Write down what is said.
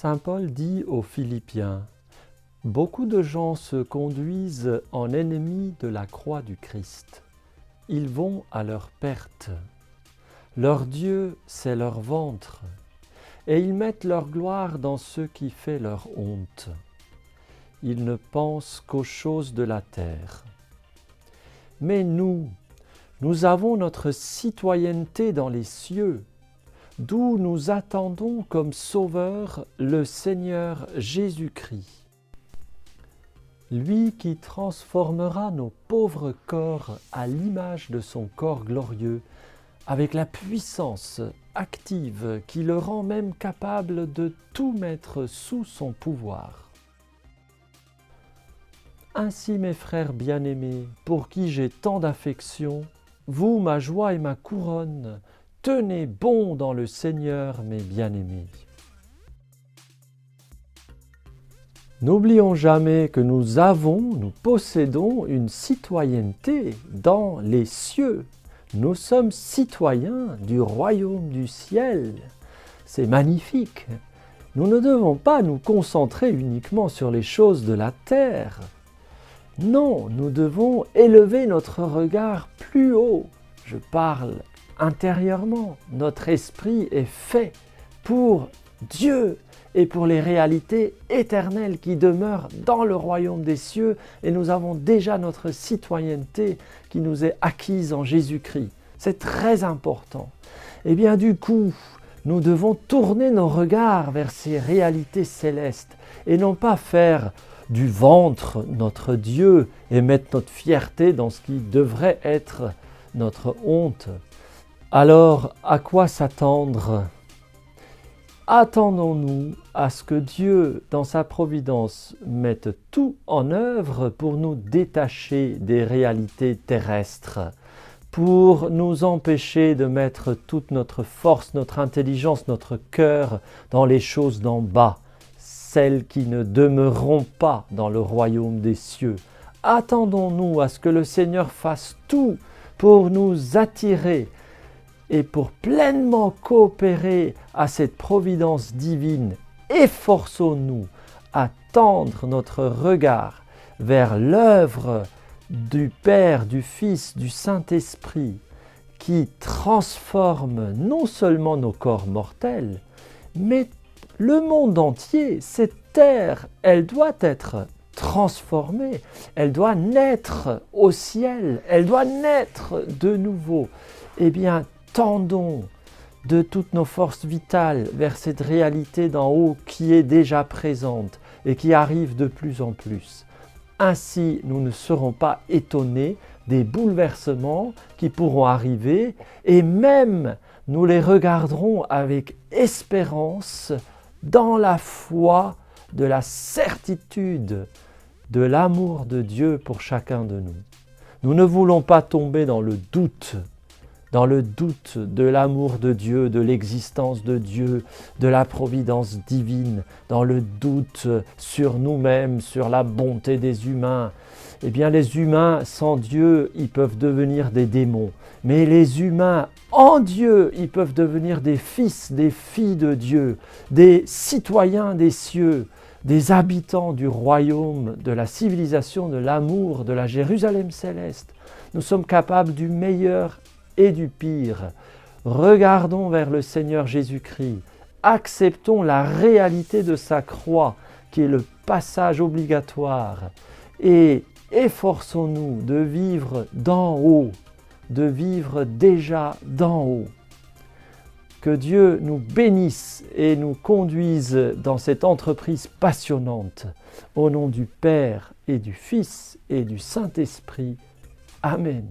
Saint Paul dit aux Philippiens: « Beaucoup de gens se conduisent en ennemis de la croix du Christ. Ils vont à leur perte. Leur Dieu, c'est leur ventre, et ils mettent leur gloire dans ce qui fait leur honte. Ils ne pensent qu'aux choses de la terre. Mais nous avons notre citoyenneté dans les cieux, d'où nous attendons comme Sauveur le Seigneur Jésus-Christ. Lui qui transformera nos pauvres corps à l'image de son corps glorieux, avec la puissance active qui le rend même capable de tout mettre sous son pouvoir. Ainsi, mes frères bien-aimés, pour qui j'ai tant d'affection, vous, ma joie et ma couronne, tenez bon dans le Seigneur, mes bien-aimés. N'oublions jamais que nous possédons une citoyenneté dans les cieux. Nous sommes citoyens du royaume du ciel. C'est magnifique. Nous ne devons pas nous concentrer uniquement sur les choses de la terre. Non, nous devons élever notre regard plus haut. Je parle intérieurement. Notre esprit est fait pour Dieu et pour les réalités éternelles qui demeurent dans le royaume des cieux, et nous avons déjà notre citoyenneté qui nous est acquise en Jésus-Christ. C'est très important. Et bien du coup, nous devons tourner nos regards vers ces réalités célestes et non pas faire du ventre notre Dieu et mettre notre fierté dans ce qui devrait être notre honte. Alors, à quoi s'attendre ? Attendons-nous à ce que Dieu, dans sa providence, mette tout en œuvre pour nous détacher des réalités terrestres, pour nous empêcher de mettre toute notre force, notre intelligence, notre cœur dans les choses d'en bas, celles qui ne demeureront pas dans le royaume des cieux. Attendons-nous à ce que le Seigneur fasse tout pour nous attirer et pour pleinement coopérer à cette providence divine. Efforçons-nous à tendre notre regard vers l'œuvre du Père, du Fils, du Saint-Esprit qui transforme non seulement nos corps mortels, mais le monde entier. Cette terre, elle doit être transformée, elle doit naître au ciel, elle doit naître de nouveau. Eh bien, tendons de toutes nos forces vitales vers cette réalité d'en haut qui est déjà présente et qui arrive de plus en plus. Ainsi, nous ne serons pas étonnés des bouleversements qui pourront arriver, et même nous les regarderons avec espérance dans la foi de la certitude de l'amour de Dieu pour chacun de nous. Nous ne voulons pas tomber dans le doute de l'amour de Dieu, de l'existence de Dieu, de la providence divine, dans le doute sur nous-mêmes, sur la bonté des humains. Eh bien, les humains sans Dieu, ils peuvent devenir des démons. Mais les humains en Dieu, ils peuvent devenir des fils, des filles de Dieu, des citoyens des cieux, des habitants du royaume, de la civilisation, de l'amour, de la Jérusalem céleste. Nous sommes capables du meilleur et du pire. Regardons vers le Seigneur Jésus-Christ. Acceptons la réalité de sa croix, qui est le passage obligatoire, et efforçons-nous de vivre d'en haut, de vivre déjà d'en haut. Que Dieu nous bénisse et nous conduise dans cette entreprise passionnante. Au nom du Père et du Fils et du Saint-Esprit. Amen.